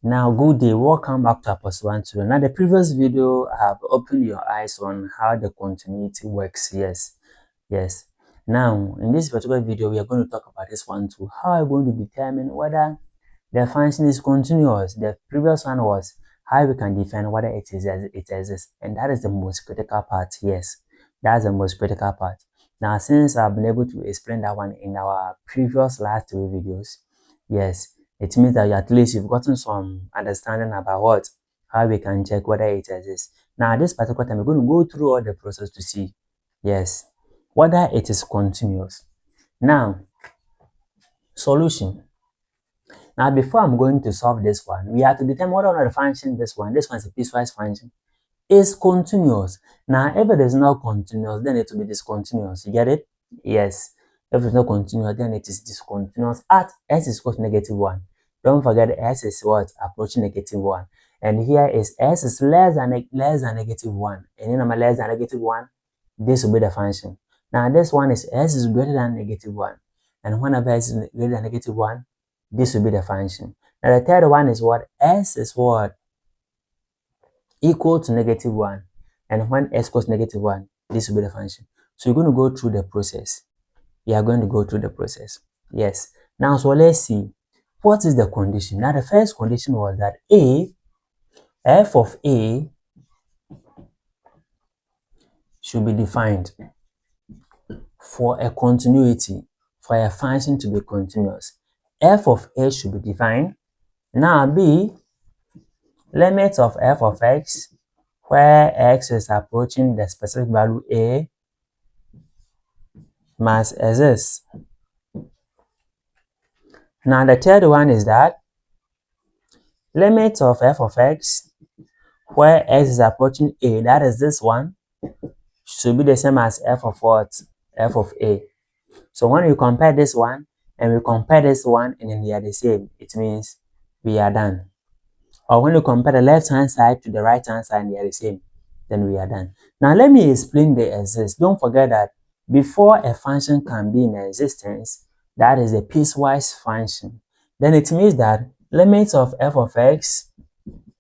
Now, good day, welcome back to our post 1 tutorial. Now, the previous video, I have opened your eyes on how the continuity works. Yes. Now, in this particular video, we are going to talk about this one too. How are we going to determine whether the function is continuous? The previous one was how we can define whether it exists, and that is the most critical part. Yes, that's the most critical part. Now, since I've been able to explain that one in our previous last 3 videos, yes, it means that at least you've gotten some understanding about how we can check whether it exists. Now, at this particular time, we're going to go through all the process to see, yes, whether it is continuous. Now, solution. Now, before I'm going to solve this one, we have to determine whether or not the function, this one is a piecewise function, is continuous. Now, if it is not continuous, then it will be discontinuous. You get it? Yes. If it's not continuous, then it is discontinuous at s is equal to -1. Don't forget s is what? Approaching -1. And here is s is less than -1. And then number less than -1, this will be the function. Now, this one is s is greater than -1. And whenever s is greater than -1, this will be the function. Now, the third one is what? S is what? Equal to -1. And when s equals to -1, this will be the function. So you're going to go through the process. You are going to go through the process. Yes. Now, so let's see. What is the condition? Now, the first condition was that f of a should be defined for a continuity, for a function to be continuous. F of a should be defined. Now, b, limit of f of x, where x is approaching the specific value a, must exist. Now, the third one is that limit of f of x, where x is approaching a, that is this one, should be the same as f of what? F of a. So when we compare this one and we compare this one and then they are the same, it means we are done. Or when you compare the left hand side to the right hand side and they are the same, then we are done. Now let me explain the exist. Don't forget that before a function can be in existence, that is a piecewise function. Then it means that limits of f of x,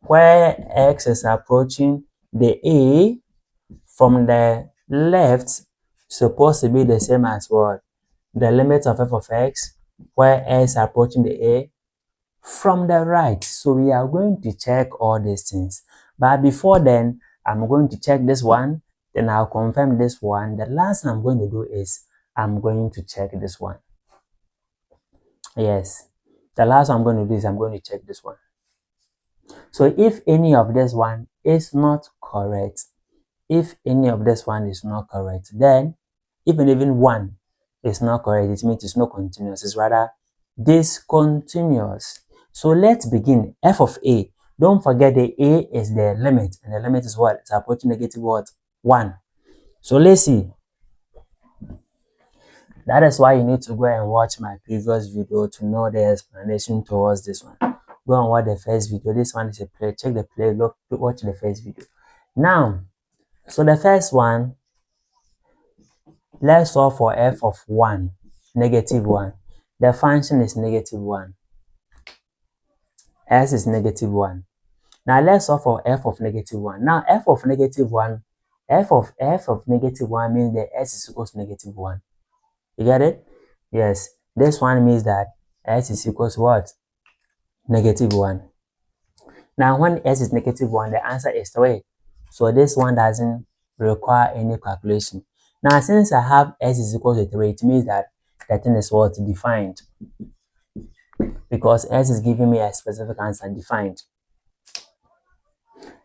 where x is approaching the a from the left, supposed to be the same as what? The limit of f of x, where x is approaching the a from the right. So we are going to check all these things. But before then, I'm going to check this one, then I'll confirm this one. The last I'm going to do is I'm going to check this one. Yes, the last I'm going to do is I'm going to check this one. So if any of this one is not correct, if any of this one is not correct, then even one is not correct, it means it's not continuous, it's rather discontinuous. So let's begin. F of a, don't forget the a is the limit, and the limit is what? It's approaching -1. So let's see. That is why you need to go and watch my previous video to know the explanation towards this one. Go and watch the first video. This one is a play. Check the play. Look, watch the first video. Now, so the first one, let's solve for f of 1, -1. The function is -1. S is -1. Now let's solve for f of -1. Now f of -1, f of -1 means that s is equal to -1. You get it? Yes. This one means that s is equal to what? -1. Now when s is -1, the answer is 3. So this one doesn't require any calculation. Now since I have s is equal to 3, it means that the thing is what? Defined. Because s is giving me a specific answer, defined.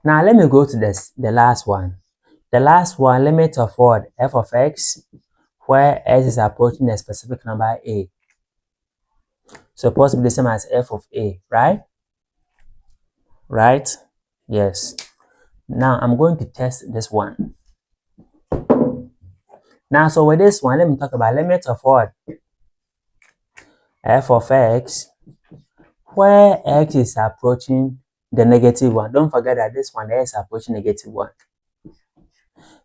Now let me go to the last one. The last one, limit of what? F of x, where s is approaching a specific number a. Supposed to be the same as f of a, right? Right? Yes. Now I'm going to test this one. Now, so with this one, let me talk about limit of what? F of x, where x is approaching the -1. Don't forget that this one s is approaching -1.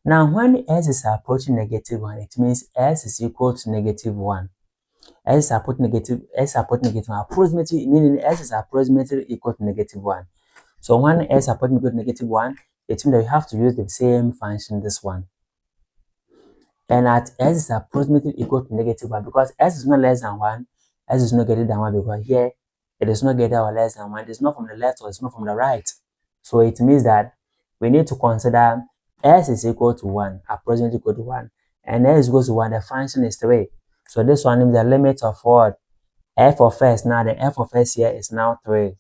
Now, when s is approaching -1, it means s is equal to -1. S is approaching negative 1, approximately, meaning S is approximately equal to -1. So when S is approaching equal to -1, it means that you have to use the same function, this one. And at S is approximately equal to -1, because S is not less than 1, S is not greater than 1, because here it is not greater or less than 1. It is not from the left or it's not from the right. So it means that we need to consider S is equal to 1, approximately equal to 1, and S is equal to 1, the function is 3. So this one means the limit of what? F of S. Now the F of S here is now 3.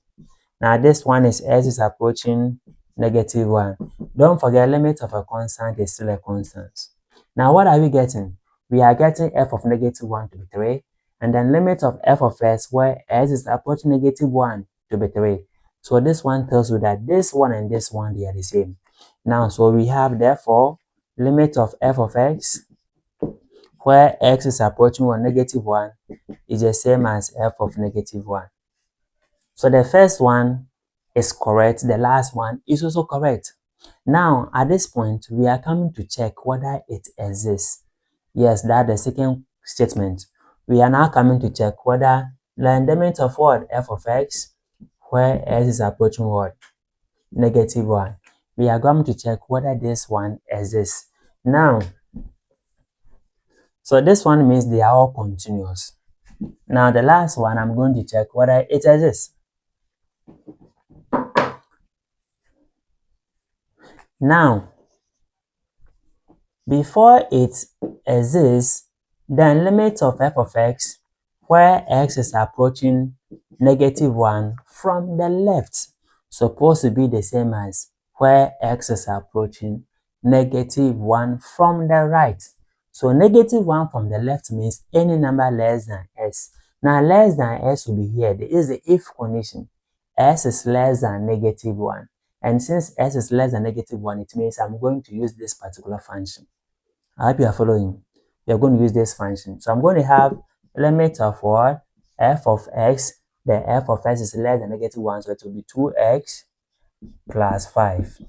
Now this one is S is approaching -1. Don't forget, limit of a constant is still a constant. Now what are we getting? We are getting F of -1 to be 3, and then limit of F of S where S is approaching -1 to be 3. So this one tells you that this one and this one, they are the same. Now, so we have, therefore, limit of F of X where X is approaching -1 is the same as F of -1. So the first one is correct, the last one is also correct. Now, at this point, we are coming to check whether it exists. Yes, that's the second statement. We are now coming to check whether the limit of what? F of X, where S is approaching what? -1. We are going to check whether this one exists. Now, so this one means they are all continuous. Now, the last one, I'm going to check whether it exists. Now, before it exists, then limit of F of X where X is approaching -1 from the left supposed to be the same as where X is approaching -1 from the right. So -1 from the left means any number less than S. Now less than S will be here. There is the if condition. S is less than -1. And since S is less than -1, it means I'm going to use this particular function. I hope you are following. We are going to use this function. So I'm going to have limit of what? F of X. The F of X is less than -1, so it will be 2x plus 5.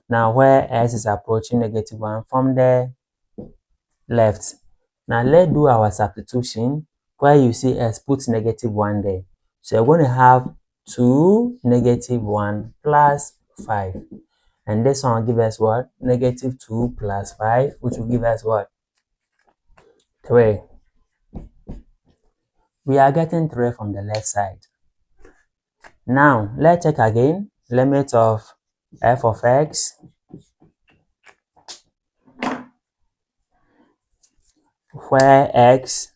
Now where S is approaching -1 from the left. Now let's do our substitution. Where you see S, put -1 there. So you're going to have 2 -1 plus 5. And this one will give us what? -2 plus 5, which will give us what? 3. We are getting 3 from the left side. Now, let's check again. Limit of F of X where X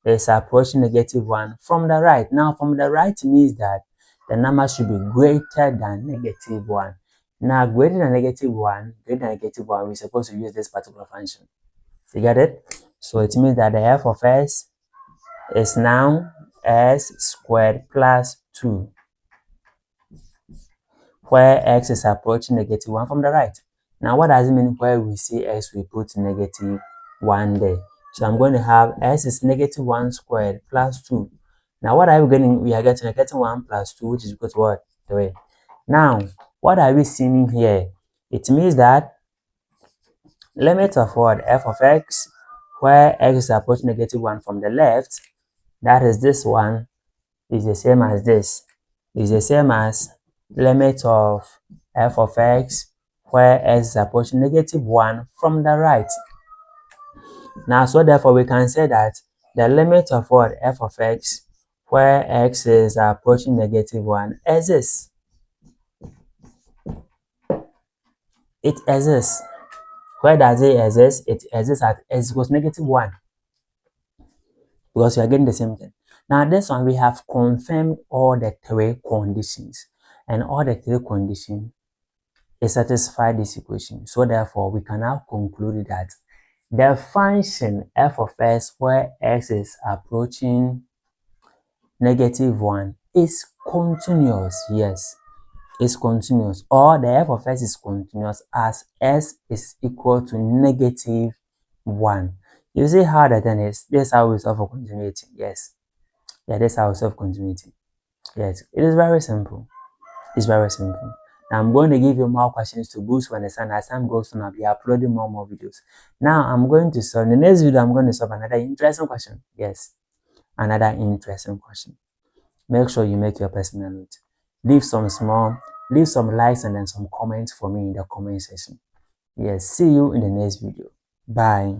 is approaching -1 from the right. Now, from the right means that the number should be greater than -1. Now, greater than -1, we're supposed to use this particular function. You get it? So it means that the F of S is now S squared plus 2, where X is approaching -1 from the right. Now, what does it mean where we see X, we put -1 there? So I'm going to have S is -1 squared plus 2. Now, what are we getting? We are getting 1 plus 2, which is equal to what? 3. Now, what are we seeing here? It means that limit of what? F of X, where X is approaching -1 from the left, that is this one, is the same as this. Is the same as limit of F of X where X is approaching -1 from the right. Now, so therefore, we can say that the limit of what? F of X where X is approaching -1 exists. It exists. Where does it exist? It exists at S equals -1. Because we are getting the same thing. Now, this one, we have confirmed all the 3 conditions. And all the 3 conditions satisfy this equation. So therefore, we can now conclude that the function F of S where X is approaching -1 is continuous. Yes, it's continuous. Or the F of S is continuous as S is equal to -1. You see how the thing is? This is how we solve for continuity. Yes. Yeah, this is how we solve continuity. Yes, it is very simple. It's very simple. Now I'm going to give you more questions to boost your understanding. As time goes on, I'll be uploading more videos. Now I'm going to solve, in the next video, I'm going to solve another interesting question. Yes, another interesting question. Make sure you make your personal note. Leave some likes and then some comments for me in the comment section. Yes, see you in the next video. Bye.